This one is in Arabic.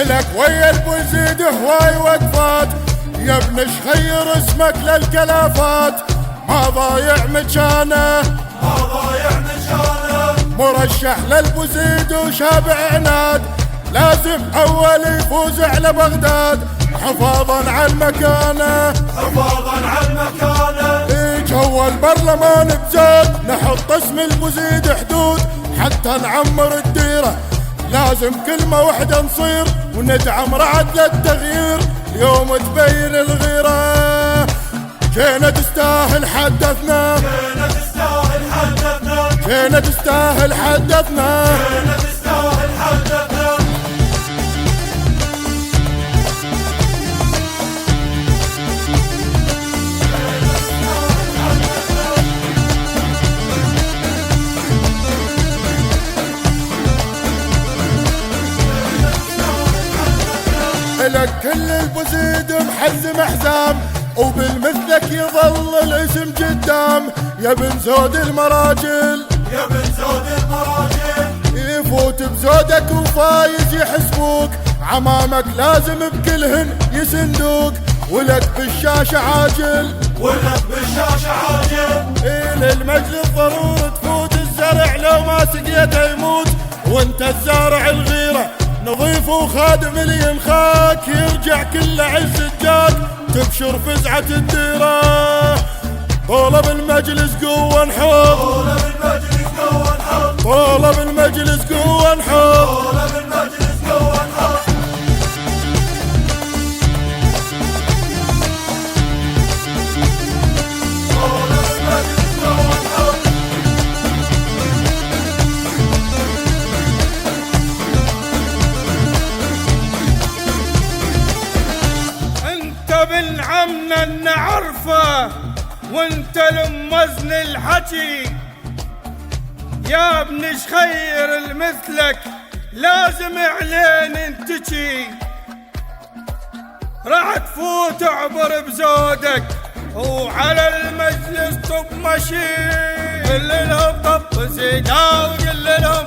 لك ويا البوزيد هواي وقفات، يا ابن شخير اسمك للكلافات، ما ضايع مكانه مرشح للبوزيد وشابع عناد، لازم اول يفوز على بغداد حفاظا على المكانه جوا البرلمان بزود نحط اسم البوزيد حدود حتى نعمر الديره، لازم كلمه وحده نصير وندعم رعد للتغيير، اليوم تبين الغيره جينا تستاهل حدثنا جينا تستاهل حدثنا لك كل البوزيد محزم حزام وبالمثلك يظل الاسم قدام، يا بن زود المراجل يفوت بزودك وفايز يحسبوك، عمامك لازم بكلهن يسندوك، ولك بالشاشة عاجل للمجلس ضرور تفوت الزرع لو ما سقيته يموت، وانت الزارع الغيرة نظيف وخادم اللي ينخاك، يرجع كل عز الجاك تبشر فزعة الديرة، طلب المجلس قوة نحط طلب المجلس قوة نحط بالعمنا نعرفه وانت لمزن الحكي، يا ابن شخير المثلك لازم علين انتجي، راح تفوت عبر بزودك وعلى المجلس طب مشي، قل لهم طب زيدا وقل لهم